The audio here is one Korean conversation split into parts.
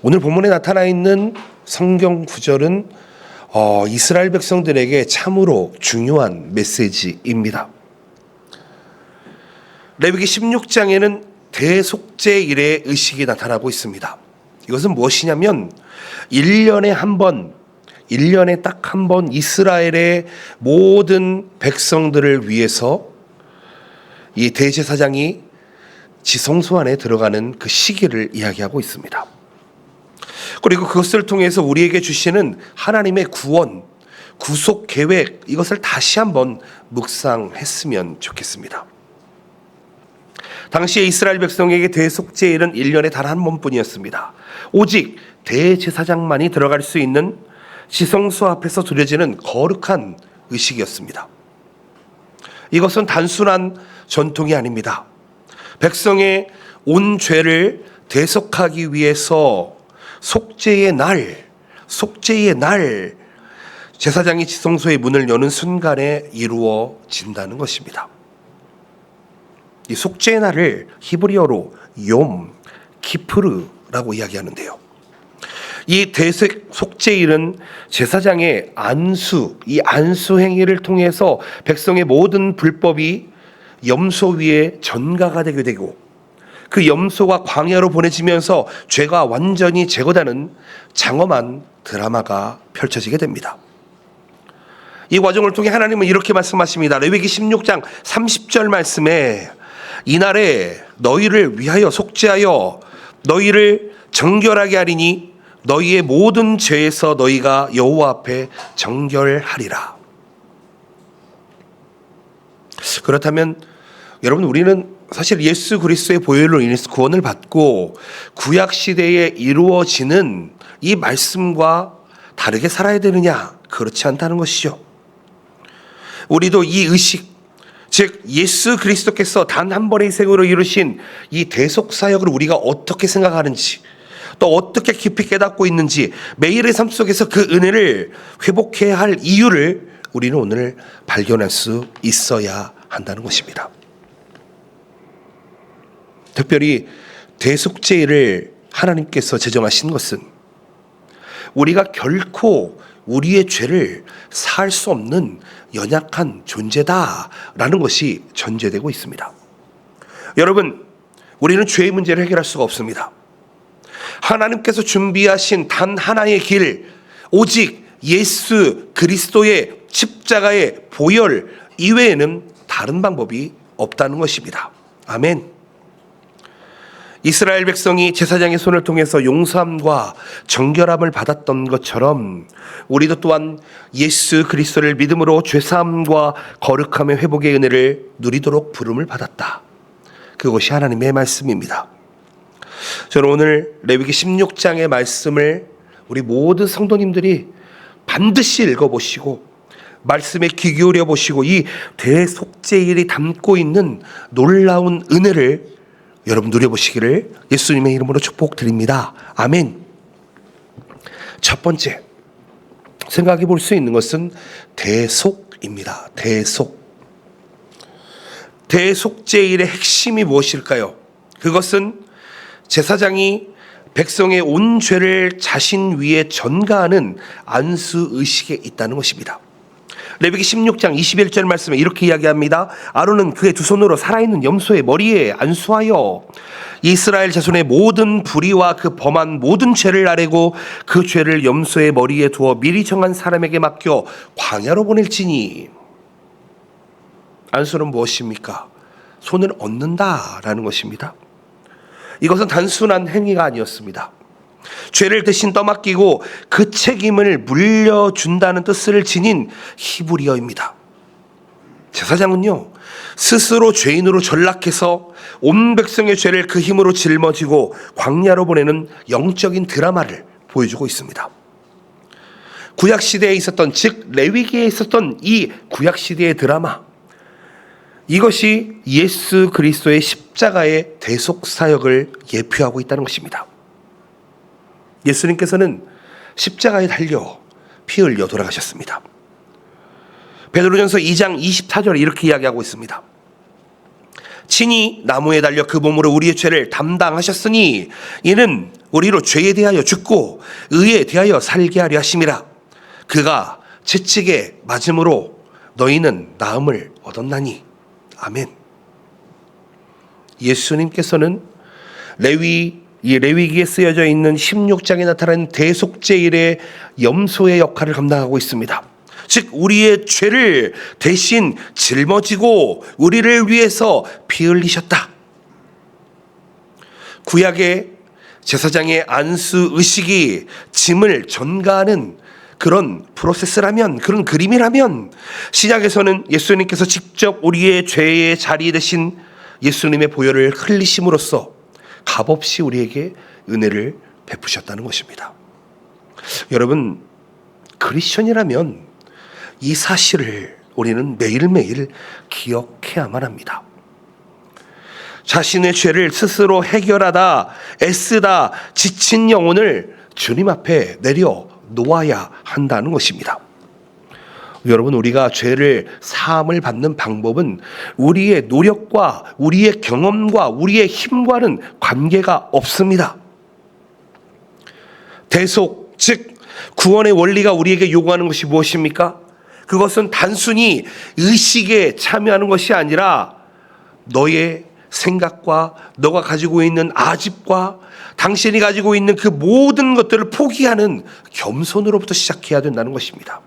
오늘 본문에 나타나 있는 성경 구절은 이스라엘 백성들에게 참으로 중요한 메시지입니다. 레위기 16장에는 대속죄일의 의식이 나타나고 있습니다. 이것은 무엇이냐면 1년에 딱 한 번 이스라엘의 모든 백성들을 위해서 이 대제사장이 지성소 안에 들어가는 그 시기를 이야기하고 있습니다. 그리고 그것을 통해서 우리에게 주시는 하나님의 구원, 구속 계획, 이것을 다시 한번 묵상했으면 좋겠습니다. 당시에 이스라엘 백성에게 대속죄일은 1년에 단 한 번뿐이었습니다. 오직 대제사장만이 들어갈 수 있는 지성소 앞에서 드려지는 거룩한 의식이었습니다. 이것은 단순한 전통이 아닙니다. 백성의 온 죄를 대속하기 위해서 속죄의 날 제사장이 지성소의 문을 여는 순간에 이루어진다는 것입니다. 이 속죄의 날을 히브리어로 욤 키프르라고 이야기하는데요. 이 속죄일은 제사장의 이 안수 행위를 통해서 백성의 모든 불법이 염소 위에 전가가 되게 되고 그 염소가 광야로 보내지면서 죄가 완전히 제거되는 장엄한 드라마가 펼쳐지게 됩니다. 이 과정을 통해 하나님은 이렇게 말씀하십니다. 레위기 16장 30절 말씀에 이날에 너희를 위하여 속죄하여 너희를 정결하게 하리니 너희의 모든 죄에서 너희가 여호와 앞에 정결하리라. 그렇다면 여러분, 우리는 사실 예수 그리스도의 보혈로 인해서 구원을 받고 구약 시대에 이루어지는 이 말씀과 다르게 살아야 되느냐? 그렇지 않다는 것이죠. 우리도 이 의식, 즉 예수 그리스도께서 단 한 번의 생으로 이루신 이 대속 사역을 우리가 어떻게 생각하는지, 또 어떻게 깊이 깨닫고 있는지, 매일의 삶 속에서 그 은혜를 회복해야 할 이유를 우리는 오늘 발견할 수 있어야 한다는 것입니다. 특별히 대속죄일을 하나님께서 제정하신 것은 우리가 결코 우리의 죄를 사할 수 없는 연약한 존재다라는 것이 전제되고 있습니다. 여러분, 우리는 죄의 문제를 해결할 수가 없습니다. 하나님께서 준비하신 단 하나의 길, 오직 예수 그리스도의 십자가의 보혈 이외에는 다른 방법이 없다는 것입니다. 아멘. 이스라엘 백성이 제사장의 손을 통해서 용서함과 정결함을 받았던 것처럼 우리도 또한 예수 그리스도를 믿음으로 죄사함과 거룩함의 회복의 은혜를 누리도록 부름을 받았다. 그것이 하나님의 말씀입니다. 저는 오늘 레위기 16장의 말씀을 우리 모든 성도님들이 반드시 읽어보시고 말씀에 귀 기울여 보시고 이 대속죄일이 담고 있는 놀라운 은혜를 여러분 누려보시기를 예수님의 이름으로 축복드립니다. 아멘. 첫 번째 생각해 볼 수 있는 것은 대속입니다. 대속죄일의 핵심이 무엇일까요? 그것은 제사장이 백성의 온 죄를 자신 위에 전가하는 안수 의식에 있다는 것입니다. 레위기 16장 21절 말씀에 이렇게 이야기합니다. 아론은 그의 두 손으로 살아있는 염소의 머리에 안수하여 이스라엘 자손의 모든 불의와 그 범한 모든 죄를 아뢰고 그 죄를 염소의 머리에 두어 미리 정한 사람에게 맡겨 광야로 보낼지니. 안수는 무엇입니까? 손을 얹는다라는 것입니다. 이것은 단순한 행위가 아니었습니다. 죄를 대신 떠맡기고 그 책임을 물려준다는 뜻을 지닌 히브리어입니다. 제사장은요, 스스로 죄인으로 전락해서 온 백성의 죄를 그 힘으로 짊어지고 광야로 보내는 영적인 드라마를 보여주고 있습니다. 구약시대에 있었던, 즉 레위기에 있었던 이 구약시대의 드라마, 이것이 예수 그리스도의 십자가의 대속 사역을 예표하고 있다는 것입니다. 예수님께서는 십자가에 달려 피 흘려 돌아가셨습니다. 베드로전서 2장 24절에 이렇게 이야기하고 있습니다. 친히 나무에 달려 그 몸으로 우리의 죄를 담당하셨으니 이는 우리로 죄에 대하여 죽고 의에 대하여 살게 하려 하심이라. 그가 채찍에 맞음으로 너희는 나음을 얻었나니. 아멘. 예수님께서는 레위기에 쓰여져 있는 16장에 나타나는 대속죄일의 염소의 역할을 감당하고 있습니다. 즉 우리의 죄를 대신 짊어지고 우리를 위해서 피 흘리셨다. 구약의 제사장의 안수 의식이 짐을 전가하는 그런 프로세스라면, 그런 그림이라면, 신약에서는 예수님께서 직접 우리의 죄의 자리 대신 예수님의 보혈을 흘리심으로써 값없이 우리에게 은혜를 베푸셨다는 것입니다. 여러분, 크리스천이라면 이 사실을 우리는 매일매일 기억해야만 합니다. 자신의 죄를 스스로 해결하다 애쓰다 지친 영혼을 주님 앞에 내려 놓아야 한다는 것입니다. 여러분, 우리가 죄를 사함을 받는 방법은 우리의 노력과 우리의 경험과 우리의 힘과는 관계가 없습니다. 대속, 즉 구원의 원리가 우리에게 요구하는 것이 무엇입니까? 그것은 단순히 의식에 참여하는 것이 아니라 너의 생각과 너가 가지고 있는 아집과 당신이 가지고 있는 그 모든 것들을 포기하는 겸손으로부터 시작해야 된다는 것입니다.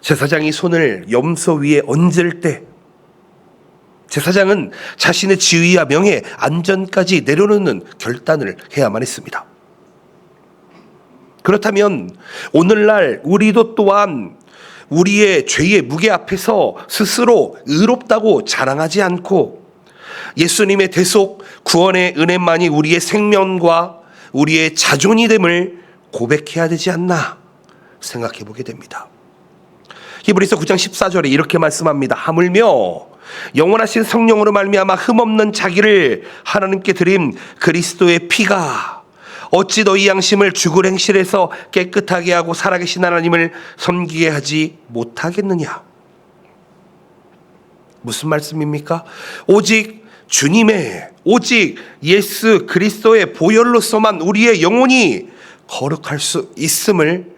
제사장이 손을 염소 위에 얹을 때 제사장은 자신의 지위와 명예, 안전까지 내려놓는 결단을 해야만 했습니다. 그렇다면 오늘날 우리도 또한 우리의 죄의 무게 앞에서 스스로 의롭다고 자랑하지 않고 예수님의 대속 구원의 은혜만이 우리의 생명과 우리의 자존이 됨을 고백해야 되지 않나 생각해 보게 됩니다. 히브리서 9장 14절에 이렇게 말씀합니다. 하물며 영원하신 성령으로 말미암아 흠없는 자기를 하나님께 드린 그리스도의 피가 어찌 너희 양심을 죽을 행실에서 깨끗하게 하고 살아계신 하나님을 섬기게 하지 못하겠느냐. 무슨 말씀입니까? 오직 예수 그리스도의 보혈로서만 우리의 영혼이 거룩할 수 있음을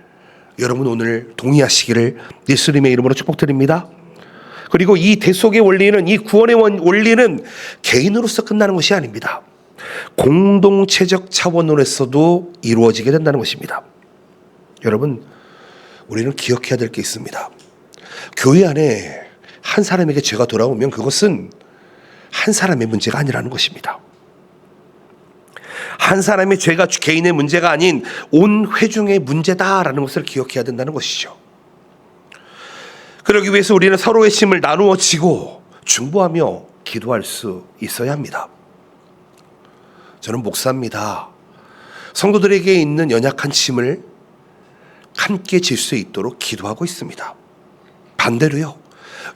여러분 오늘 동의하시기를 예수님의 이름으로 축복드립니다. 그리고 이 대속의 원리는, 이 구원의 원리는 개인으로서 끝나는 것이 아닙니다. 공동체적 차원으로서도 이루어지게 된다는 것입니다. 여러분, 우리는 기억해야 될 게 있습니다. 교회 안에 한 사람에게 죄가 돌아오면 그것은 한 사람의 문제가 아니라는 것입니다. 한 사람의 죄가 개인의 문제가 아닌 온 회중의 문제다라는 것을 기억해야 된다는 것이죠. 그러기 위해서 우리는 서로의 짐을 나누어 지고 중보하며 기도할 수 있어야 합니다. 저는 목사입니다. 성도들에게 있는 연약한 짐을 함께 질 수 있도록 기도하고 있습니다. 반대로요,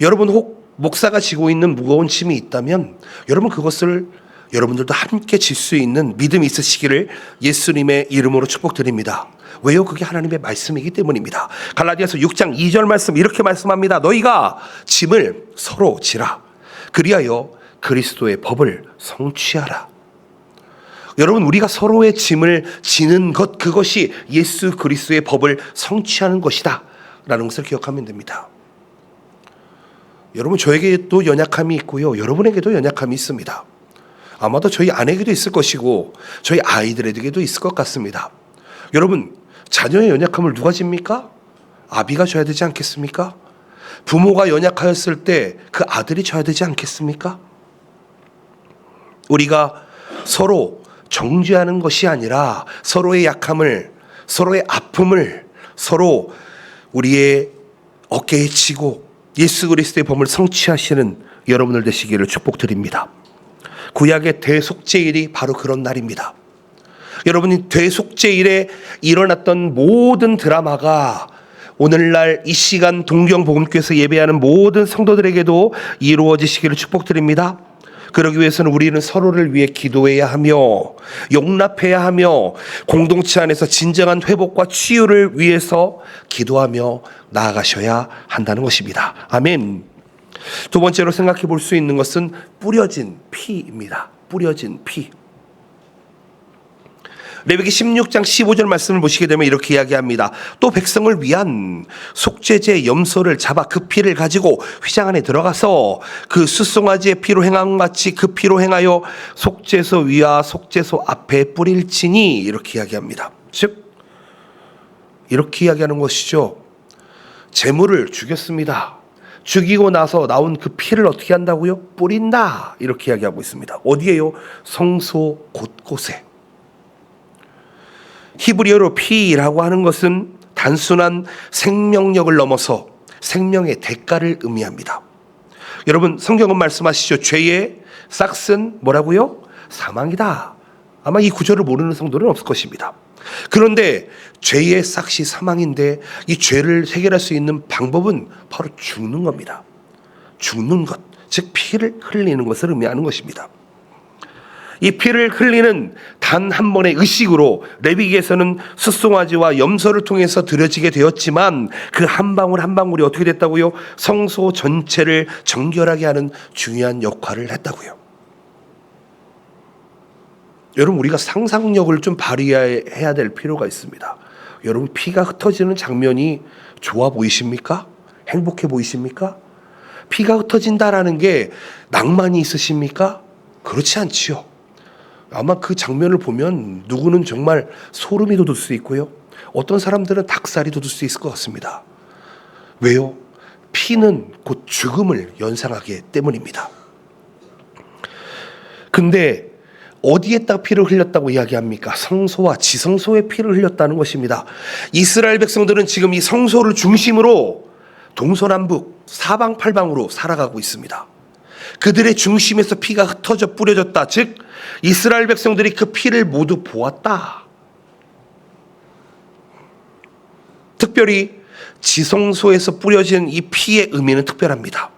여러분 혹 목사가 지고 있는 무거운 짐이 있다면 여러분 그것을 여러분들도 함께 질 수 있는 믿음이 있으시기를 예수님의 이름으로 축복드립니다. 왜요? 그게 하나님의 말씀이기 때문입니다. 갈라디아서 6장 2절 말씀 이렇게 말씀합니다. 너희가 짐을 서로 지라. 그리하여 그리스도의 법을 성취하라. 여러분, 우리가 서로의 짐을 지는 것, 그것이 예수 그리스도의 법을 성취하는 것이다 라는 것을 기억하면 됩니다. 여러분, 저에게도 연약함이 있고요, 여러분에게도 연약함이 있습니다. 아마도 저희 아내에게도 있을 것이고 저희 아이들에게도 있을 것 같습니다. 여러분, 자녀의 연약함을 누가 집니까? 아비가 져야 되지 않겠습니까? 부모가 연약하였을 때 그 아들이 져야 되지 않겠습니까? 우리가 서로 정죄하는 것이 아니라 서로의 약함을, 서로의 아픔을 서로 우리의 어깨에 지고 예수 그리스도의 법을 성취하시는 여러분들 되시기를 축복드립니다. 구약의 대속죄일이 바로 그런 날입니다. 여러분이 대속죄일에 일어났던 모든 드라마가 오늘날 이 시간 동경복음교회에서 예배하는 모든 성도들에게도 이루어지시기를 축복드립니다. 그러기 위해서는 우리는 서로를 위해 기도해야 하며 용납해야 하며 공동체 안에서 진정한 회복과 치유를 위해서 기도하며 나아가셔야 한다는 것입니다. 아멘. 두 번째로 생각해 볼 수 있는 것은 뿌려진 피입니다. 뿌려진 피. 레위기 16장 15절 말씀을 보시게 되면 이렇게 이야기합니다. 또 백성을 위한 속죄제 염소를 잡아 그 피를 가지고 휘장 안에 들어가서 그 숫송아지의 피로 행한 같이 그 피로 행하여 속죄소 위와 속죄소 앞에 뿌릴지니, 이렇게 이야기합니다. 즉 이렇게 이야기하는 것이죠. 제물을 죽였습니다. 죽이고 나서 나온 그 피를 어떻게 한다고요? 뿌린다, 이렇게 이야기하고 있습니다. 어디에요? 성소 곳곳에. 히브리어로 피라고 하는 것은 단순한 생명력을 넘어서 생명의 대가를 의미합니다. 여러분, 성경은 말씀하시죠. 죄의 싹은 뭐라고요? 사망이다. 아마 이 구절을 모르는 성도는 없을 것입니다. 그런데 죄의 싹이 사망인데 이 죄를 해결할 수 있는 방법은 바로 죽는 겁니다. 죽는 것, 즉 피를 흘리는 것을 의미하는 것입니다. 이 피를 흘리는 단 한 번의 의식으로 레위기에서는 숫송아지와 염소를 통해서 드려지게 되었지만 그 한 방울 한 방울이 어떻게 됐다고요? 성소 전체를 정결하게 하는 중요한 역할을 했다고요. 여러분, 우리가 상상력을 좀 발휘해야 될 필요가 있습니다. 여러분, 피가 흩어지는 장면이 좋아 보이십니까? 행복해 보이십니까? 피가 흩어진다라는 게 낭만이 있으십니까? 그렇지 않지요. 아마 그 장면을 보면 누구는 정말 소름이 돋을 수 있고요. 어떤 사람들은 닭살이 돋을 수 있을 것 같습니다. 왜요? 피는 곧 죽음을 연상하기 때문입니다. 근데 어디에다 피를 흘렸다고 이야기합니까? 성소와 지성소에 피를 흘렸다는 것입니다. 이스라엘 백성들은 지금 이 성소를 중심으로 동서남북 사방팔방으로 살아가고 있습니다. 그들의 중심에서 피가 흩어져 뿌려졌다. 즉 이스라엘 백성들이 그 피를 모두 보았다. 특별히 지성소에서 뿌려진 이 피의 의미는 특별합니다.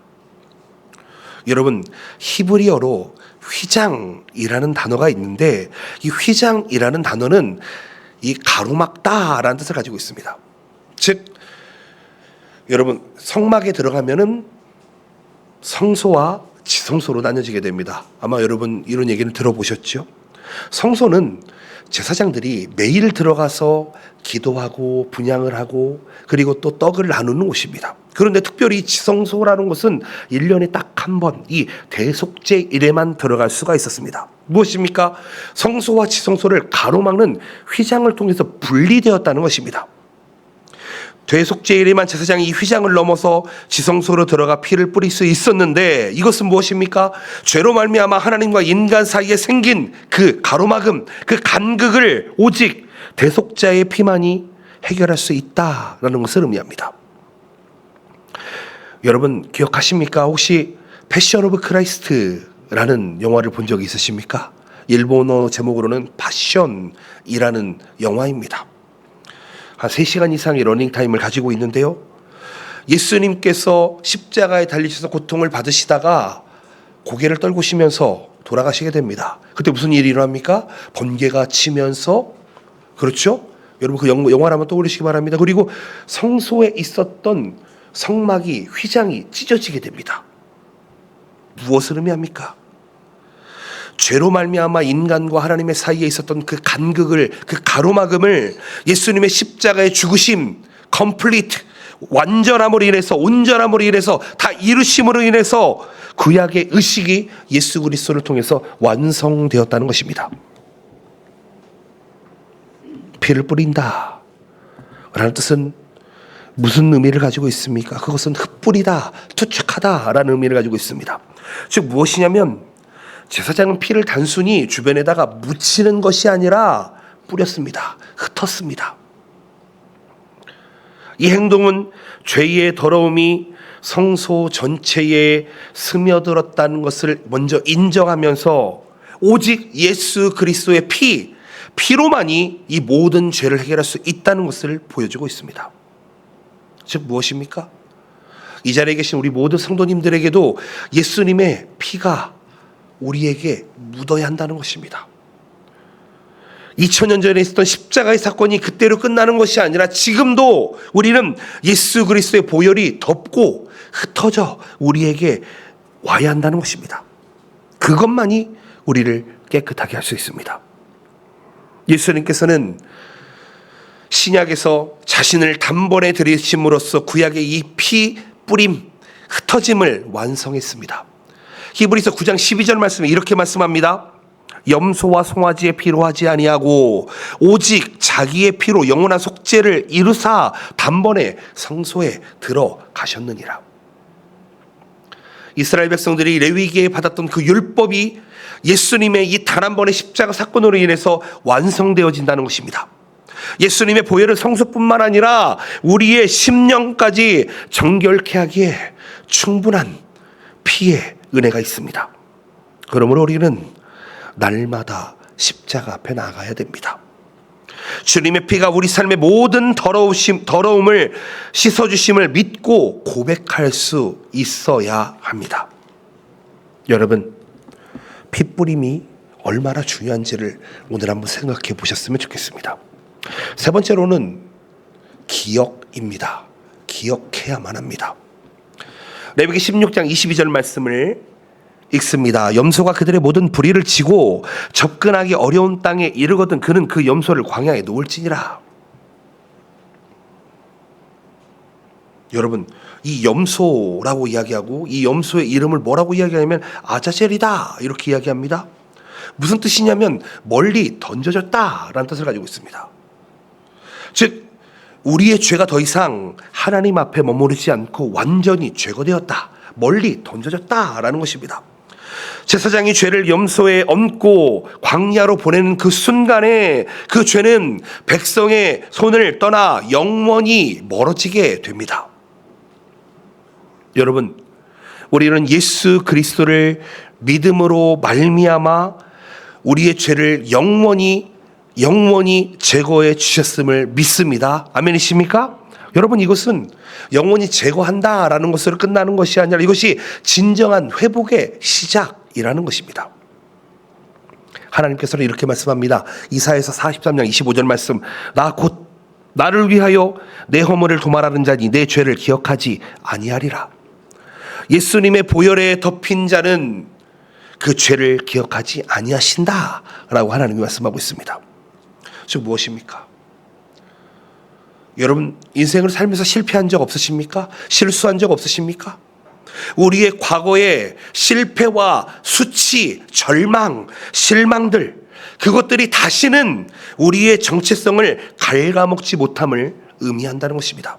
여러분, 히브리어로 휘장이라는 단어가 있는데 이 휘장이라는 단어는 이 가로막다라는 뜻을 가지고 있습니다. 즉 여러분, 성막에 들어가면은 성소와 지성소로 나뉘어지게 됩니다. 아마 여러분 이런 얘기를 들어보셨죠? 성소는 제사장들이 매일 들어가서 기도하고 분향을 하고 그리고 또 떡을 나누는 곳입니다. 그런데 특별히 지성소라는 곳은 1년에 딱 한 번 이 대속죄일에만 들어갈 수가 있었습니다. 무엇입니까? 성소와 지성소를 가로막는 휘장을 통해서 분리되었다는 것입니다. 대속죄일에만 제사장이 이 휘장을 넘어서 지성소로 들어가 피를 뿌릴 수 있었는데 이것은 무엇입니까? 죄로 말미암아 하나님과 인간 사이에 생긴 그 가로막음, 그 간극을 오직 대속자의 피만이 해결할 수 있다라는 것을 의미합니다. 여러분 기억하십니까? 혹시 패션 오브 크라이스트라는 영화를 본 적이 있으십니까? 일본어 제목으로는 파션이라는 영화입니다. 한 3시간 이상의 러닝타임을 가지고 있는데요. 예수님께서 십자가에 달리셔서 고통을 받으시다가 고개를 떨구시면서 돌아가시게 됩니다. 그때 무슨 일이 일어납니까? 번개가 치면서, 그렇죠? 여러분 그 영화를 한번 떠올리시기 바랍니다. 그리고 성소에 있었던 성막이, 휘장이 찢어지게 됩니다. 무엇을 의미합니까? 죄로 말미암아 인간과 하나님의 사이에 있었던 그 간극을, 그 가로막음을 예수님의 십자가의 죽으심, 컴플리트, 완전함으로 인해서, 온전함으로 인해서, 다 이루심으로 인해서 구약의 의식이 예수 그리스도를 통해서 완성되었다는 것입니다. 피를 뿌린다 라는 뜻은 무슨 의미를 가지고 있습니까? 그것은 흩뿌리다, 투축하다 라는 의미를 가지고 있습니다. 즉 무엇이냐면 제사장은 피를 단순히 주변에다가 묻히는 것이 아니라 뿌렸습니다. 흩었습니다. 이 행동은 죄의 더러움이 성소 전체에 스며들었다는 것을 먼저 인정하면서 오직 예수 그리스도의 피로만이 이 모든 죄를 해결할 수 있다는 것을 보여주고 있습니다. 즉 무엇입니까? 이 자리에 계신 우리 모든 성도님들에게도 예수님의 피가 우리에게 묻어야 한다는 것입니다. 2000년 전에 있었던 십자가의 사건이 그때로 끝나는 것이 아니라 지금도 우리는 예수 그리스도의 보혈이 덮고 흩어져 우리에게 와야 한다는 것입니다. 그것만이 우리를 깨끗하게 할 수 있습니다. 예수님께서는 신약에서 자신을 단번에 들이심으로써 구약의 이 피 뿌림 흩어짐을 완성했습니다. 히브리서 9장 12절 말씀에 이렇게 말씀합니다. 염소와 송아지의 피로 하지 아니하고 오직 자기의 피로 영원한 속죄를 이루사 단번에 성소에 들어가셨느니라. 이스라엘 백성들이 레위기에 받았던 그 율법이 예수님의 이 단 한 번의 십자가 사건으로 인해서 완성되어진다는 것입니다. 예수님의 보혈은 성소뿐만 아니라 우리의 심령까지 정결케 하기에 충분한 피의 은혜가 있습니다. 그러므로 우리는 날마다 십자가 앞에 나가야 됩니다. 주님의 피가 우리 삶의 모든 더러움을 씻어주심을 믿고 고백할 수 있어야 합니다. 여러분, 피뿌림이 얼마나 중요한지를 오늘 한번 생각해 보셨으면 좋겠습니다. 세 번째로는 기억입니다. 기억해야만 합니다. 레위기 16장 22절 말씀을 읽습니다. 염소가 그들의 모든 불의를 지고 접근하기 어려운 땅에 이르거든 그는 그 염소를 광야에 놓을지니라. 여러분, 이 염소라고 이야기하고 이 염소의 이름을 뭐라고 이야기하냐면 아자젤이다 이렇게 이야기합니다. 무슨 뜻이냐면 멀리 던져졌다라는 뜻을 가지고 있습니다. 즉 우리의 죄가 더 이상 하나님 앞에 머무르지 않고 완전히 제거되었다, 멀리 던져졌다라는 것입니다. 제사장이 죄를 염소에 얹고 광야로 보내는 그 순간에 그 죄는 백성의 손을 떠나 영원히 멀어지게 됩니다. 여러분, 우리는 예수 그리스도를 믿음으로 말미암아 우리의 죄를 영원히 제거해 주셨음을 믿습니다. 아멘이십니까? 여러분, 이것은 영원히 제거한다라는 것으로 끝나는 것이 아니라 이것이 진정한 회복의 시작이라는 것입니다. 하나님께서는 이렇게 말씀합니다. 이사야서 43장 25절 말씀, 나 곧 나를 위하여 내 허물을 도말하는 자니 내 죄를 기억하지 아니하리라. 예수님의 보혈에 덮인 자는 그 죄를 기억하지 아니하신다라고 하나님이 말씀하고 있습니다. 즉 무엇입니까? 여러분, 인생을 살면서 실패한 적 없으십니까? 실수한 적 없으십니까? 우리의 과거의 실패와 수치, 절망, 실망들, 그것들이 다시는 우리의 정체성을 갉아먹지 못함을 의미한다는 것입니다.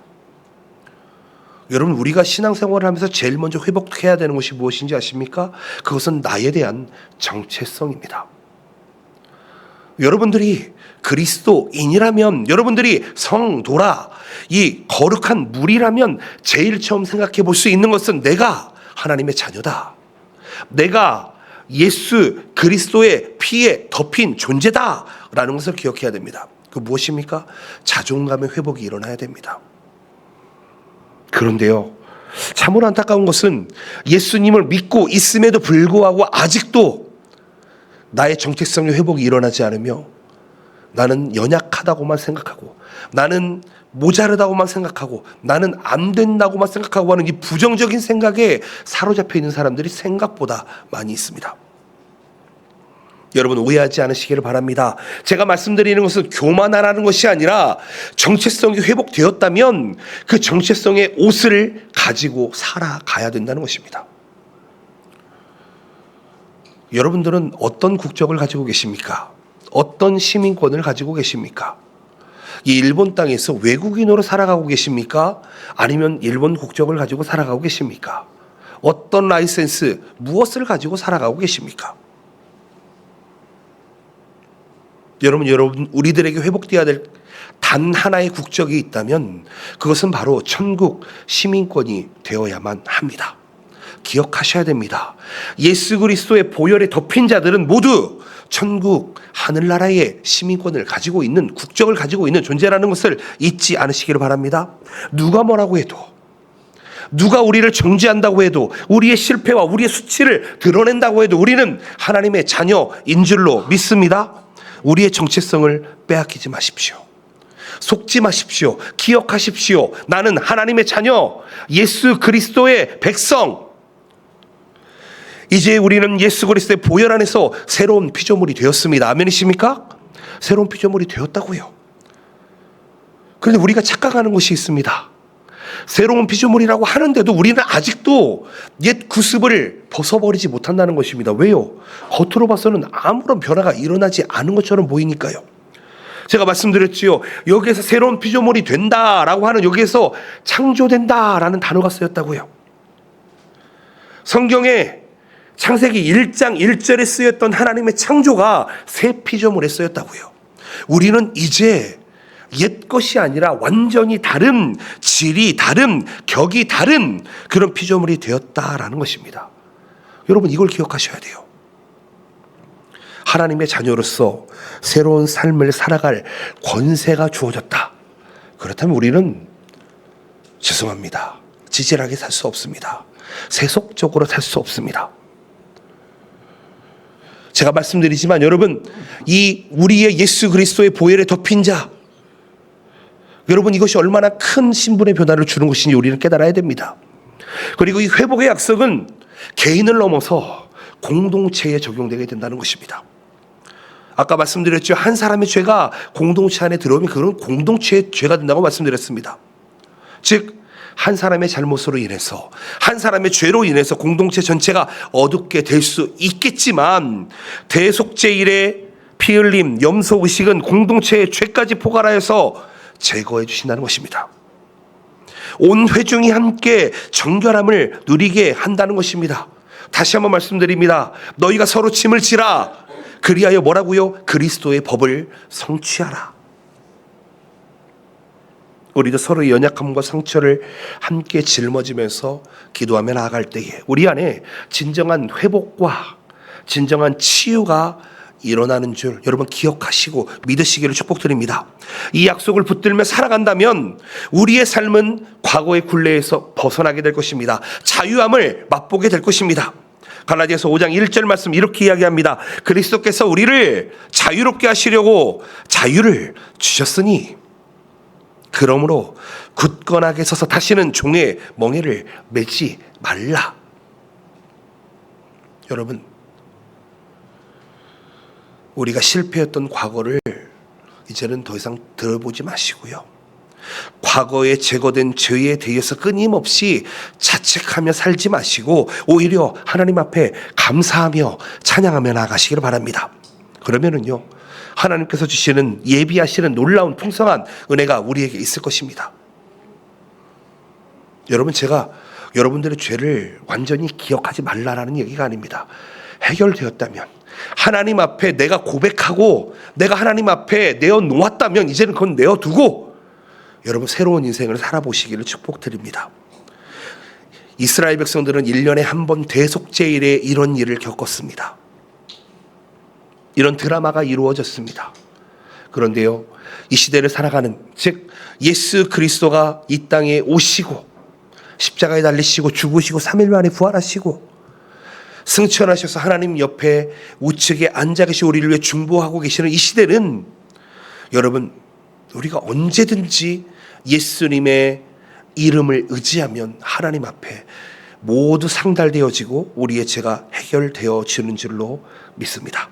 여러분, 우리가 신앙생활을 하면서 제일 먼저 회복해야 되는 것이 무엇인지 아십니까? 그것은 나에 대한 정체성입니다. 여러분들이 그리스도인이라면, 여러분들이 성도라, 이 거룩한 물이라면 제일 처음 생각해 볼 수 있는 것은 내가 하나님의 자녀다, 내가 예수 그리스도의 피에 덮인 존재다 라는 것을 기억해야 됩니다. 그 무엇입니까? 자존감의 회복이 일어나야 됩니다. 그런데요, 참으로 안타까운 것은 예수님을 믿고 있음에도 불구하고 아직도 나의 정체성의 회복이 일어나지 않으며 나는 연약하다고만 생각하고, 나는 모자르다고만 생각하고, 나는 안 된다고만 생각하고 하는 이 부정적인 생각에 사로잡혀 있는 사람들이 생각보다 많이 있습니다. 여러분, 오해하지 않으시기를 바랍니다. 제가 말씀드리는 것은 교만하라는 것이 아니라 정체성이 회복되었다면 그 정체성의 옷을 가지고 살아가야 된다는 것입니다. 여러분들은 어떤 국적을 가지고 계십니까? 어떤 시민권을 가지고 계십니까? 이 일본 땅에서 외국인으로 살아가고 계십니까? 아니면 일본 국적을 가지고 살아가고 계십니까? 어떤 라이센스, 무엇을 가지고 살아가고 계십니까? 여러분, 우리들에게 회복되어야 될 단 하나의 국적이 있다면 그것은 바로 천국 시민권이 되어야만 합니다. 기억하셔야 됩니다. 예수 그리스도의 보혈에 덮인 자들은 모두 천국 하늘나라의 시민권을 가지고 있는, 국적을 가지고 있는 존재라는 것을 잊지 않으시기를 바랍니다. 누가 뭐라고 해도, 누가 우리를 정죄한다고 해도, 우리의 실패와 우리의 수치를 드러낸다고 해도 우리는 하나님의 자녀인 줄로 믿습니다. 우리의 정체성을 빼앗기지 마십시오. 속지 마십시오. 기억하십시오. 나는 하나님의 자녀, 예수 그리스도의 백성. 이제 우리는 예수 그리스도의 보혈 안에서 새로운 피조물이 되었습니다. 아멘이십니까? 새로운 피조물이 되었다고요. 그런데 우리가 착각하는 것이 있습니다. 새로운 피조물이라고 하는데도 우리는 아직도 옛 구습을 벗어버리지 못한다는 것입니다. 왜요? 겉으로 봐서는 아무런 변화가 일어나지 않은 것처럼 보이니까요. 제가 말씀드렸지요. 여기에서 새로운 피조물이 된다라고 하는, 여기에서 창조된다라는 단어가 쓰였다고요. 성경에 창세기 1장 1절에 쓰였던 하나님의 창조가 새 피조물에 쓰였다고요. 우리는 이제 옛 것이 아니라 완전히 다른, 질이 다른, 격이 다른 그런 피조물이 되었다라는 것입니다. 여러분, 이걸 기억하셔야 돼요. 하나님의 자녀로서 새로운 삶을 살아갈 권세가 주어졌다. 그렇다면 우리는 죄송합니다. 지질하게 살 수 없습니다. 세속적으로 살 수 없습니다. 제가 말씀드리지만 여러분, 이 우리의 예수 그리스도의 보혈에 덮인 자, 여러분, 이것이 얼마나 큰 신분의 변화를 주는 것인지 우리는 깨달아야 됩니다. 그리고 이 회복의 약속은 개인을 넘어서 공동체에 적용되게 된다는 것입니다. 아까 말씀드렸죠. 한 사람의 죄가 공동체 안에 들어오면 그건 공동체의 죄가 된다고 말씀드렸습니다. 즉, 한 사람의 잘못으로 인해서, 한 사람의 죄로 인해서 공동체 전체가 어둡게 될 수 있겠지만, 대속죄일의 피 흘림, 염소 의식은 공동체의 죄까지 포괄하여서 제거해 주신다는 것입니다. 온 회중이 함께 정결함을 누리게 한다는 것입니다. 다시 한번 말씀드립니다. 너희가 서로 침을 지라. 그리하여 뭐라고요? 그리스도의 법을 성취하라. 우리도 서로의 연약함과 상처를 함께 짊어지면서 기도하며 나아갈 때에 우리 안에 진정한 회복과 진정한 치유가 일어나는 줄 여러분 기억하시고 믿으시기를 축복드립니다. 이 약속을 붙들며 살아간다면 우리의 삶은 과거의 굴레에서 벗어나게 될 것입니다. 자유함을 맛보게 될 것입니다. 갈라디아서 5장 1절 말씀 이렇게 이야기합니다. 그리스도께서 우리를 자유롭게 하시려고 자유를 주셨으니 그러므로 굳건하게 서서 다시는 종의 멍에를 매지 말라. 여러분, 우리가 실패했던 과거를 이제는 더 이상 들어보지 마시고요. 과거에 제거된 죄에 대해서 끊임없이 자책하며 살지 마시고 오히려 하나님 앞에 감사하며 찬양하며 나아가시기를 바랍니다. 그러면은요, 하나님께서 주시는 예비하시는 놀라운 풍성한 은혜가 우리에게 있을 것입니다. 여러분, 제가 여러분들의 죄를 완전히 기억하지 말라라는 얘기가 아닙니다. 해결되었다면, 하나님 앞에 내가 고백하고 내가 하나님 앞에 내어놓았다면 이제는 그건 내어두고 여러분 새로운 인생을 살아보시기를 축복드립니다. 이스라엘 백성들은 1년에 한 번 대속죄일에 이런 일을 겪었습니다. 이런 드라마가 이루어졌습니다. 그런데요, 이 시대를 살아가는, 즉 예수 그리스도가 이 땅에 오시고 십자가에 달리시고 죽으시고 3일 만에 부활하시고 승천하셔서 하나님 옆에 우측에 앉아 계시고 우리를 위해 중보하고 계시는 이 시대는 여러분, 우리가 언제든지 예수님의 이름을 의지하면 하나님 앞에 모두 상달되어지고 우리의 죄가 해결되어지는 줄로 믿습니다.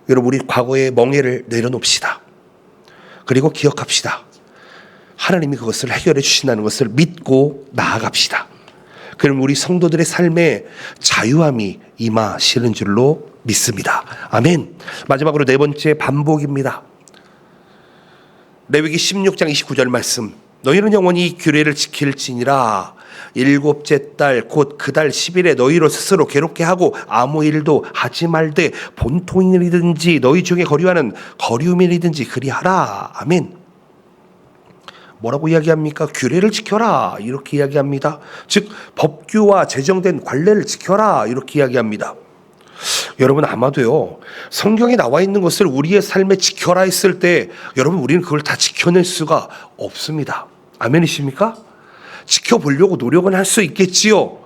여러분, 우리 과거의 멍에를 내려놓읍시다. 그리고 기억합시다. 하나님이 그것을 해결해 주신다는 것을 믿고 나아갑시다. 그럼 우리 성도들의 삶에 자유함이 임하시는 줄로 믿습니다. 아멘. 마지막으로 네 번째, 반복입니다. 레위기 16장 29절 말씀. 너희는 영원히 규례를 지킬지니라. 일곱째 달 곧 그 달 10일에 너희로 스스로 괴롭게 하고 아무 일도 하지 말되 본통일이든지 너희 중에 거류하는 거류민이든지 그리하라. 아멘. 뭐라고 이야기합니까? 규례를 지켜라 이렇게 이야기합니다. 즉 법규와 제정된 관례를 지켜라 이렇게 이야기합니다. 여러분, 아마도요, 성경에 나와 있는 것을 우리의 삶에 지켜라 했을 때 여러분, 우리는 그걸 다 지켜낼 수가 없습니다. 아멘이십니까? 지켜보려고 노력은 할 수 있겠지요.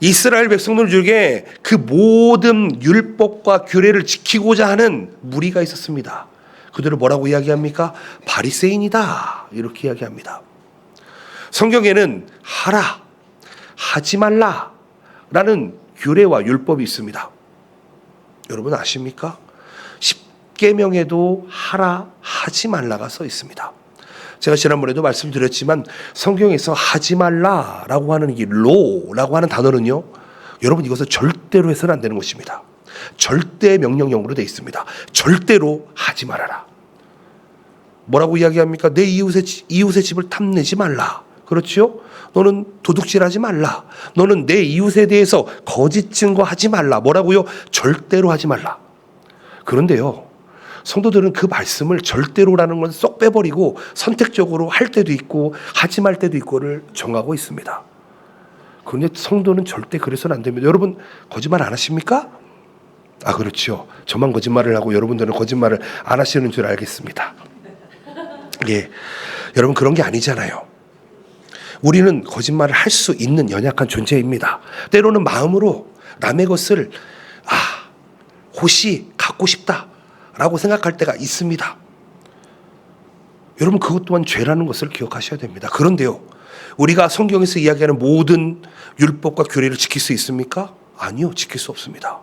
이스라엘 백성들 중에 그 모든 율법과 규례를 지키고자 하는 무리가 있었습니다. 그들을 뭐라고 이야기합니까? 바리새인이다 이렇게 이야기합니다. 성경에는 하라, 하지 말라 라는 규례와 율법이 있습니다. 여러분 아십니까? 계명에도 하라 하지 말라가 써 있습니다. 제가 지난번에도 말씀드렸지만 성경에서 하지 말라라고 하는 이 로라고 하는 단어는요, 여러분 이것은 절대로 해서는 안 되는 것입니다. 절대 명령형으로 되어 있습니다. 절대로 하지 말아라. 뭐라고 이야기합니까? 내 이웃의 집을 탐내지 말라. 그렇죠? 너는 도둑질하지 말라. 너는 내 이웃에 대해서 거짓 증거하지 말라. 뭐라고요? 절대로 하지 말라. 그런데요, 성도들은 그 말씀을 절대로라는 건 쏙 빼버리고 선택적으로 할 때도 있고 하지 말 때도 있고를 정하고 있습니다. 그런데 성도는 절대 그래서는 안 됩니다. 여러분 거짓말 안 하십니까? 아, 그렇죠. 저만 거짓말을 하고 여러분들은 거짓말을 안 하시는 줄 알겠습니다. 예, 여러분 그런 게 아니잖아요. 우리는 거짓말을 할 수 있는 연약한 존재입니다. 때로는 마음으로 남의 것을 혹시 갖고 싶다라고 생각할 때가 있습니다. 여러분 그것 또한 죄라는 것을 기억하셔야 됩니다. 그런데요, 우리가 성경에서 이야기하는 모든 율법과 규례를 지킬 수 있습니까? 아니요, 지킬 수 없습니다.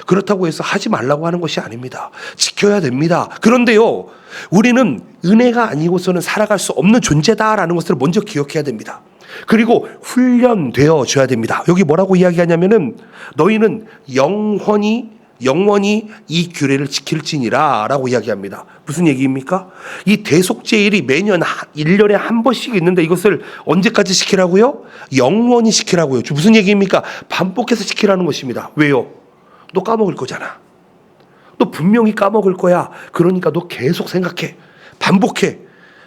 그렇다고 해서 하지 말라고 하는 것이 아닙니다. 지켜야 됩니다. 그런데요, 우리는 은혜가 아니고서는 살아갈 수 없는 존재다라는 것을 먼저 기억해야 됩니다. 그리고 훈련되어 줘야 됩니다. 여기 뭐라고 이야기하냐면은 너희는 영원히 이 규례를 지킬지니라 라고 이야기합니다. 무슨 얘기입니까? 이 대속죄일이 매년 1년에 한 번씩 있는데 이것을 언제까지 지키라고요? 영원히 지키라고요. 무슨 얘기입니까? 반복해서 지키라는 것입니다. 왜요? 너 까먹을 거잖아. 너 분명히 까먹을 거야. 그러니까 너 계속 생각해. 반복해.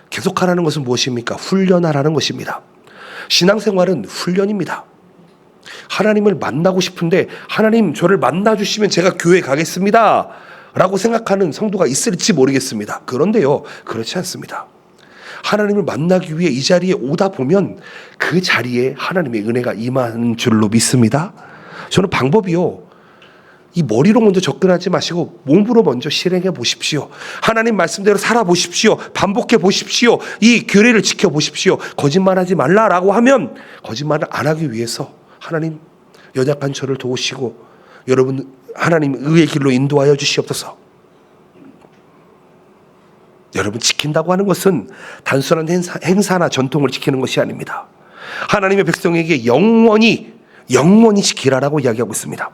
계속하라는 것은 무엇입니까? 훈련하라는 것입니다. 신앙생활은 훈련입니다. 하나님을 만나고 싶은데 하나님 저를 만나주시면 제가 교회 가겠습니다 라고 생각하는 성도가 있을지 모르겠습니다. 그런데요, 그렇지 않습니다. 하나님을 만나기 위해 이 자리에 오다 보면 그 자리에 하나님의 은혜가 임하는 줄로 믿습니다. 저는 방법이요, 이 머리로 먼저 접근하지 마시고 몸으로 먼저 실행해 보십시오. 하나님 말씀대로 살아보십시오. 반복해 보십시오. 이 규례를 지켜보십시오. 거짓말하지 말라라고 하면 거짓말을 안 하기 위해서 하나님 연약한 저를 도우시고 여러분 하나님 의의 길로 인도하여 주시옵소서. 여러분 지킨다고 하는 것은 단순한 행사나 전통을 지키는 것이 아닙니다. 하나님의 백성에게 영원히 지키라라고 이야기하고 있습니다.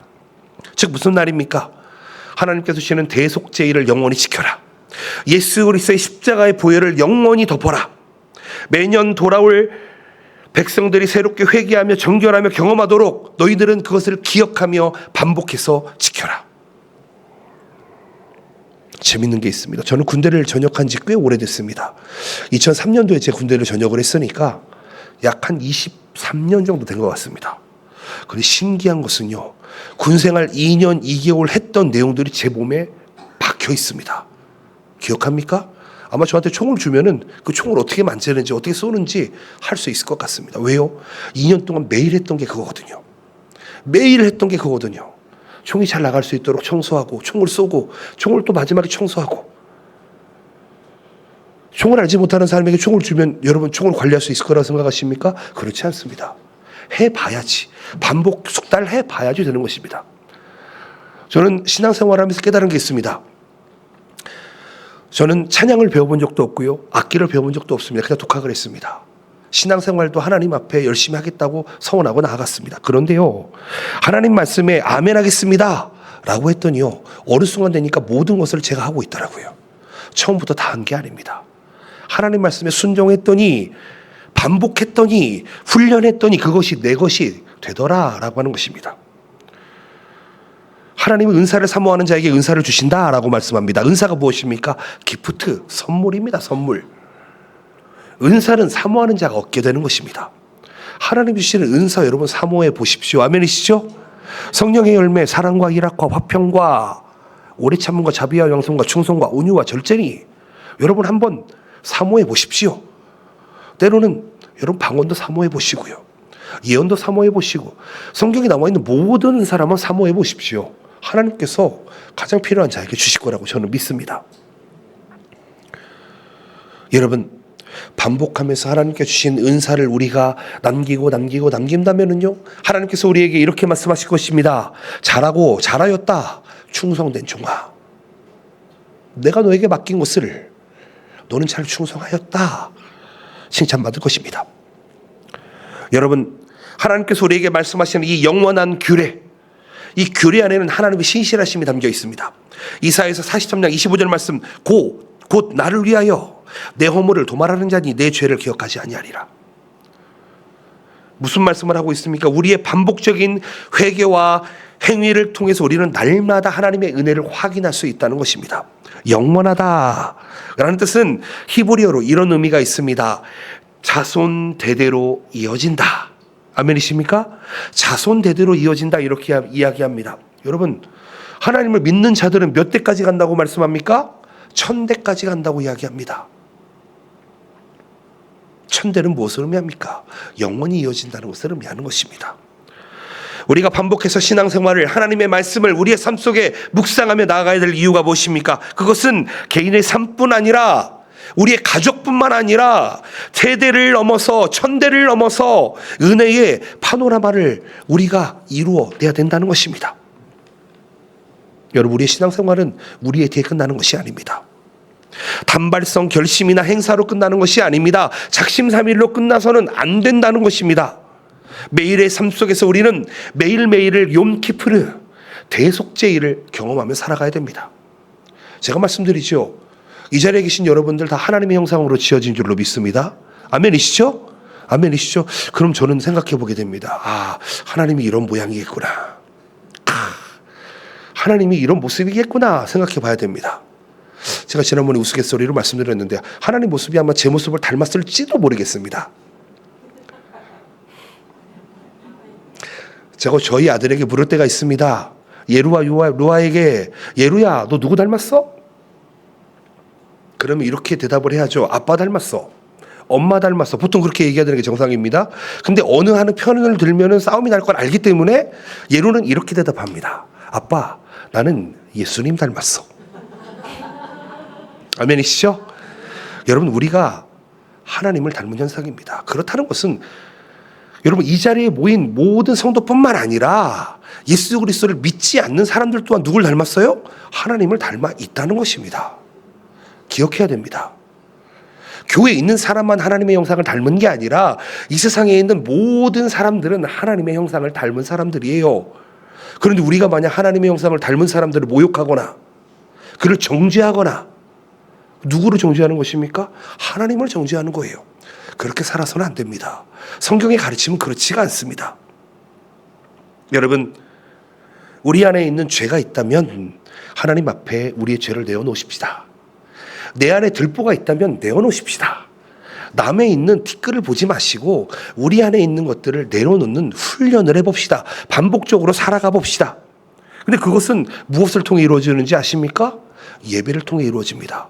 즉 무슨 말입니까? 하나님께서 주시는 대속죄일을 영원히 지켜라. 예수 그리스도의 십자가의 보혈을 영원히 덮어라. 매년 돌아올 백성들이 새롭게 회개하며 정결하며 경험하도록 너희들은 그것을 기억하며 반복해서 지켜라. 재밌는 게 있습니다. 저는 군대를 전역한 지 꽤 오래됐습니다. 2003년도에 제 군대를 전역을 했으니까 약 한 23년 정도 된 것 같습니다. 그런데 신기한 것은요, 군생활 2년 2개월 했던 내용들이 제 몸에 박혀 있습니다. 기억합니까? 아마 저한테 총을 주면은 그 총을 어떻게 만지는지 어떻게 쏘는지 할 수 있을 것 같습니다. 왜요? 2년 동안 매일 했던 게 그거거든요. 매일 했던 게 그거거든요. 총이 잘 나갈 수 있도록 청소하고 총을 쏘고 총을 또 마지막에 청소하고. 총을 알지 못하는 사람에게 총을 주면 여러분 총을 관리할 수 있을 거라고 생각하십니까? 그렇지 않습니다. 해봐야지. 반복 숙달 해봐야지 되는 것입니다. 저는 신앙생활하면서 깨달은 게 있습니다. 저는 찬양을 배워본 적도 없고요, 악기를 배워본 적도 없습니다. 그냥 독학을 했습니다. 신앙생활도 하나님 앞에 열심히 하겠다고 서원하고 나아갔습니다. 그런데요, 하나님 말씀에 아멘 하겠습니다 라고 했더니요, 어느 순간 되니까 모든 것을 제가 하고 있더라고요. 처음부터 다 한 게 아닙니다. 하나님 말씀에 순종했더니, 반복했더니, 훈련했더니 그것이 내 것이 되더라라고 하는 것입니다. 하나님은 은사를 사모하는 자에게 은사를 주신다라고 말씀합니다. 은사가 무엇입니까? 기프트, 선물입니다. 선물. 은사는 사모하는 자가 얻게 되는 것입니다. 하나님 주시는 은사 여러분 사모해 보십시오. 아멘이시죠? 성령의 열매, 사랑과 희락과 화평과 오래 참음과 자비와 양성과 충성과 온유와 절제니 여러분 한번 사모해 보십시오. 때로는 여러분 방언도 사모해 보시고요, 예언도 사모해 보시고 성경에 나와 있는 모든 은사를 한번 사모해 보십시오. 하나님께서 가장 필요한 자에게 주실 거라고 저는 믿습니다. 여러분 반복하면서 하나님께 주신 은사를 우리가 남긴다면은요, 하나님께서 우리에게 이렇게 말씀하실 것입니다. 잘하고 잘하였다 충성된 종아. 내가 너에게 맡긴 것을 너는 잘 충성하였다. 칭찬받을 것입니다. 여러분, 하나님께서 우리에게 말씀하시는 이 영원한 규례, 이 규례 안에는 하나님의 신실하심이 담겨 있습니다. 이사야서 43장 25절 말씀, 곧 나를 위하여 내 허물을 도말하는 자니 내 죄를 기억하지 아니하리라. 무슨 말씀을 하고 있습니까? 우리의 반복적인 회개와 행위를 통해서 우리는 날마다 하나님의 은혜를 확인할 수 있다는 것입니다. 영원하다 라는 뜻은 히브리어로 이런 의미가 있습니다. 자손 대대로 이어진다. 아멘이십니까? 자손 대대로 이어진다, 이렇게 이야기합니다. 여러분, 하나님을 믿는 자들은 몇 대까지 간다고 말씀합니까? 1000대까지 간다고 이야기합니다. 1000대는 무엇을 의미합니까? 영원히 이어진다는 것을 의미하는 것입니다. 우리가 반복해서 신앙생활을, 하나님의 말씀을 우리의 삶 속에 묵상하며 나아가야 될 이유가 무엇입니까? 그것은 개인의 삶뿐 아니라 우리의 가족뿐만 아니라 세대를 넘어서 1000대를 넘어서 은혜의 파노라마를 우리가 이루어내야 된다는 것입니다. 여러분, 우리의 신앙생활은 우리에 대해 끝나는 것이 아닙니다. 단발성 결심이나 행사로 끝나는 것이 아닙니다. 작심삼일로 끝나서는 안 된다는 것입니다. 매일의 삶 속에서 우리는 매일매일을 욤키프르, 대속죄일을 경험하며 살아가야 됩니다. 제가 말씀드리죠. 이 자리에 계신 여러분들 다 하나님의 형상으로 지어진 줄로 믿습니다. 아멘이시죠? 아멘이시죠? 그럼 저는 생각해 보게 됩니다. 하나님이 이런 모양이겠구나. 하나님이 이런 모습이겠구나 생각해 봐야 됩니다. 제가 지난번에 우스갯소리로 말씀드렸는데 하나님 모습이 아마 제 모습을 닮았을지도 모르겠습니다. 제가 저희 아들에게 물을 때가 있습니다. 루아에게, 예루야, 너 누구 닮았어? 그러면 이렇게 대답을 해야죠. 아빠 닮았어. 엄마 닮았어. 보통 그렇게 얘기해야 되는 게 정상입니다. 근데 어느 하는 편을 들면은 싸움이 날 걸 알기 때문에 예루는 이렇게 대답합니다. 아빠, 나는 예수님 닮았어. 아멘이시죠? 여러분, 우리가 하나님을 닮은 현상입니다. 그렇다는 것은 여러분, 이 자리에 모인 모든 성도뿐만 아니라 예수 그리스도를 믿지 않는 사람들 또한 누굴 닮았어요? 하나님을 닮아 있다는 것입니다. 기억해야 됩니다. 교회에 있는 사람만 하나님의 형상을 닮은 게 아니라 이 세상에 있는 모든 사람들은 하나님의 형상을 닮은 사람들이에요. 그런데 우리가 만약 하나님의 형상을 닮은 사람들을 모욕하거나 그를 정죄하거나, 누구를 정죄하는 것입니까? 하나님을 정죄하는 거예요. 그렇게 살아서는 안 됩니다. 성경의 가르침은 그렇지가 않습니다. 여러분, 우리 안에 있는 죄가 있다면 하나님 앞에 우리의 죄를 내어놓으십시다. 내 안에 들보가 있다면 내어놓으십시다. 남에 있는 티끌을 보지 마시고 우리 안에 있는 것들을 내려놓는 훈련을 해봅시다. 반복적으로 살아가 봅시다. 근데 그것은 무엇을 통해 이루어지는지 아십니까? 예배를 통해 이루어집니다.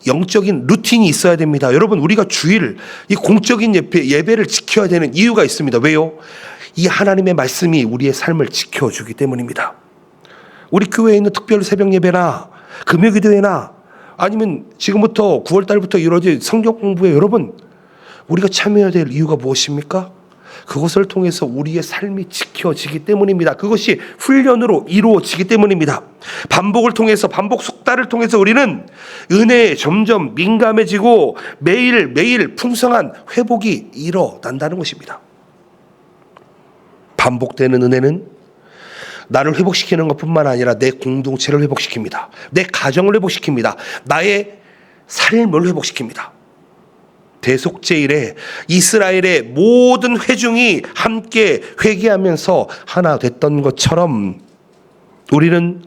영적인 루틴이 있어야 됩니다. 여러분, 우리가 주일 이 공적인 예배를 지켜야 되는 이유가 있습니다. 왜요? 이 하나님의 말씀이 우리의 삶을 지켜주기 때문입니다. 우리 교회에 있는 특별 새벽 예배나 금요기도회나 아니면 지금부터 9월 달부터 이루어질 성경 공부에 여러분, 우리가 참여해야 될 이유가 무엇입니까? 그것을 통해서 우리의 삶이 지켜지기 때문입니다. 그것이 훈련으로 이루어지기 때문입니다. 반복을 통해서, 반복 숙달을 통해서 우리는 은혜에 점점 민감해지고 매일매일 풍성한 회복이 일어난다는 것입니다. 반복되는 은혜는 나를 회복시키는 것뿐만 아니라 내 공동체를 회복시킵니다. 내 가정을 회복시킵니다. 나의 삶을 회복시킵니다. 대속죄일에 이스라엘의 모든 회중이 함께 회개하면서 하나 됐던 것처럼 우리는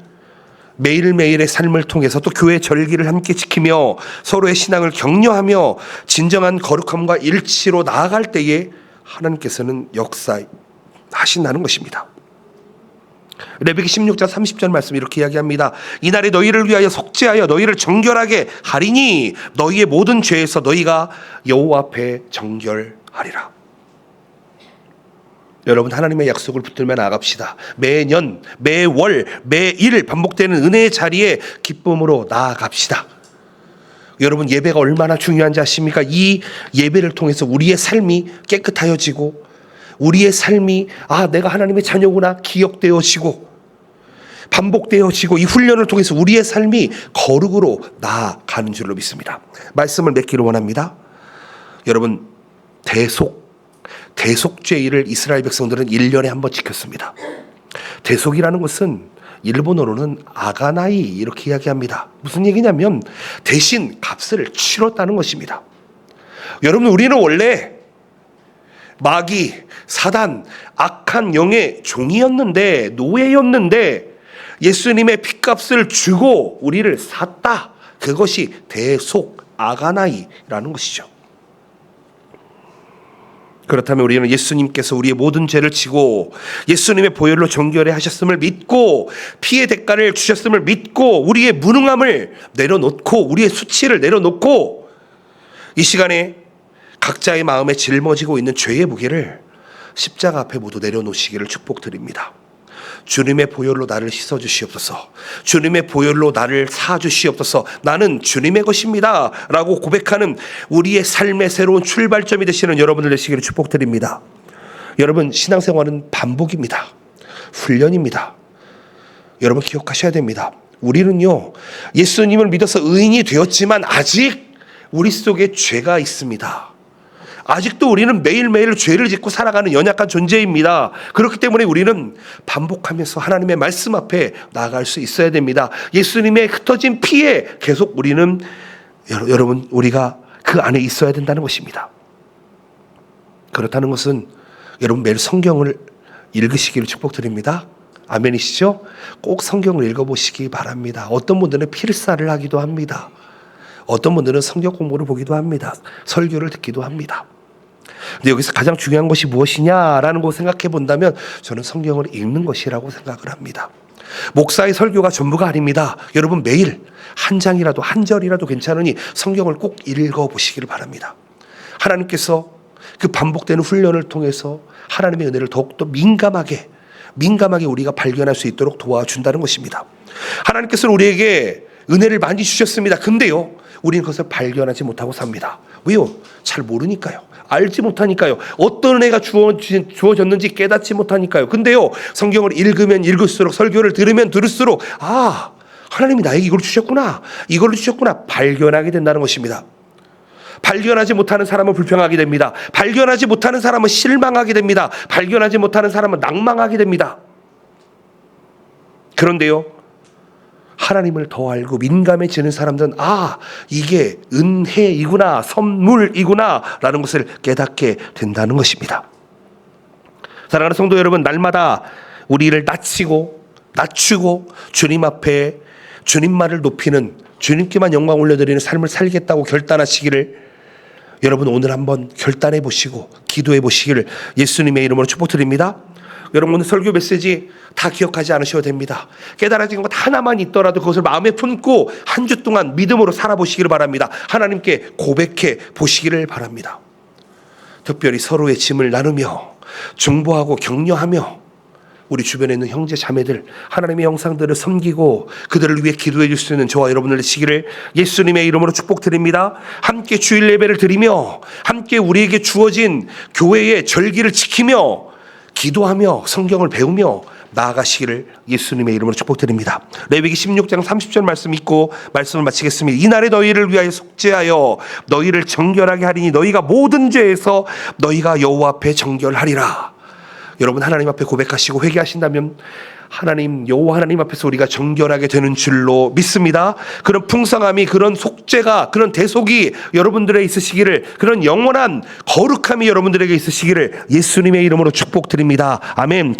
매일매일의 삶을 통해서 또 교회 절기를 함께 지키며 서로의 신앙을 격려하며 진정한 거룩함과 일치로 나아갈 때에 하나님께서는 역사하신다는 것입니다. 레위기 16장 30절 말씀 이렇게 이야기합니다. 이날에 너희를 위하여 속죄하여 너희를 정결하게 하리니 너희의 모든 죄에서 너희가 여호와 앞에 정결하리라. 여러분, 하나님의 약속을 붙들며 나아갑시다. 매년, 매월, 매일 반복되는 은혜의 자리에 기쁨으로 나아갑시다. 여러분, 예배가 얼마나 중요한지 아십니까? 이 예배를 통해서 우리의 삶이 깨끗하여지고 우리의 삶이 내가 하나님의 자녀구나 기억되어지고 반복되어지고 이 훈련을 통해서 우리의 삶이 거룩으로 나아가는 줄로 믿습니다. 말씀을 맺기를 원합니다. 여러분, 대속죄일을 이스라엘 백성들은 1년에 한 번 지켰습니다. 대속이라는 것은 일본어로는 아가나이 이렇게 이야기합니다. 무슨 얘기냐면 대신 값을 치렀다는 것입니다. 여러분, 우리는 원래 마귀, 사단, 악한 영의 종이었는데, 노예였는데 예수님의 핏값을 주고 우리를 샀다. 그것이 대속 아가나이라는 것이죠. 그렇다면 우리는 예수님께서 우리의 모든 죄를 지고 예수님의 보혈로 정결해 하셨음을 믿고 피의 대가를 주셨음을 믿고 우리의 무능함을 내려놓고 우리의 수치를 내려놓고 이 시간에 각자의 마음에 짊어지고 있는 죄의 무게를 십자가 앞에 모두 내려놓으시기를 축복드립니다. 주님의 보혈로 나를 씻어주시옵소서. 주님의 보혈로 나를 사주시옵소서. 나는 주님의 것입니다 라고 고백하는 우리의 삶의 새로운 출발점이 되시는 여러분들 되시기를 축복드립니다. 여러분, 신앙생활은 반복입니다. 훈련입니다. 여러분 기억하셔야 됩니다. 우리는요, 예수님을 믿어서 의인이 되었지만 아직 우리 속에 죄가 있습니다. 아직도 우리는 매일매일 죄를 짓고 살아가는 연약한 존재입니다. 그렇기 때문에 우리는 반복하면서 하나님의 말씀 앞에 나아갈 수 있어야 됩니다. 예수님의 흩어진 피에 계속 우리는 여러분 우리가 그 안에 있어야 된다는 것입니다. 그렇다는 것은 여러분 매일 성경을 읽으시기를 축복드립니다. 아멘이시죠? 꼭 성경을 읽어보시기 바랍니다. 어떤 분들은 필사를 하기도 합니다. 어떤 분들은 성경 공부를 보기도 합니다. 설교를 듣기도 합니다. 근데 여기서 가장 중요한 것이 무엇이냐라는 거 생각해 본다면 저는 성경을 읽는 것이라고 생각을 합니다. 목사의 설교가 전부가 아닙니다. 여러분 매일 한 장이라도 한 절이라도 괜찮으니 성경을 꼭 읽어보시기를 바랍니다. 하나님께서 그 반복되는 훈련을 통해서 하나님의 은혜를 더욱더 민감하게 우리가 발견할 수 있도록 도와준다는 것입니다. 하나님께서는 우리에게 은혜를 많이 주셨습니다. 근데요, 우리는 그것을 발견하지 못하고 삽니다. 왜요? 잘 모르니까요. 알지 못하니까요. 어떤 은혜가 주어졌는지 깨닫지 못하니까요. 근데요, 성경을 읽으면 읽을수록, 설교를 들으면 들을수록 하나님이 나에게 이걸 주셨구나, 이걸 주셨구나 발견하게 된다는 것입니다. 발견하지 못하는 사람은 불평하게 됩니다. 발견하지 못하는 사람은 실망하게 됩니다. 발견하지 못하는 사람은 낭망하게 됩니다. 그런데요, 하나님을 더 알고 민감해지는 사람들은 이게 은혜이구나, 선물이구나 라는 것을 깨닫게 된다는 것입니다. 사랑하는 성도 여러분, 날마다 우리를 낮추고 주님 앞에 주님만을 높이는, 주님께만 영광 올려드리는 삶을 살겠다고 결단하시기를 여러분 오늘 한번 결단해 보시고 기도해 보시기를 예수님의 이름으로 축복드립니다. 여러분 오늘 설교 메시지 다 기억하지 않으셔도 됩니다. 깨달아진 것 하나만 있더라도 그것을 마음에 품고 한 주 동안 믿음으로 살아보시기를 바랍니다. 하나님께 고백해 보시기를 바랍니다. 특별히 서로의 짐을 나누며 중보하고 격려하며 우리 주변에 있는 형제 자매들, 하나님의 형상들을 섬기고 그들을 위해 기도해 줄 수 있는 저와 여러분들 되시기를 예수님의 이름으로 축복드립니다. 함께 주일 예배를 드리며 함께 우리에게 주어진 교회의 절기를 지키며 기도하며 성경을 배우며 나아가시기를 예수님의 이름으로 축복드립니다. 레위기 16장 30절 말씀 읽고 말씀을 마치겠습니다. 이날에 너희를 위하여 속죄하여 너희를 정결하게 하리니 너희가 모든 죄에서 너희가 여호와 앞에 정결하리라. 여러분 하나님 앞에 고백하시고 회개하신다면 하나님, 여호와 하나님 앞에서 우리가 정결하게 되는 줄로 믿습니다. 그런 풍성함이, 그런 속죄가, 그런 대속이 여러분들의 있으시기를, 그런 영원한 거룩함이 여러분들에게 있으시기를 예수님의 이름으로 축복드립니다. 아멘.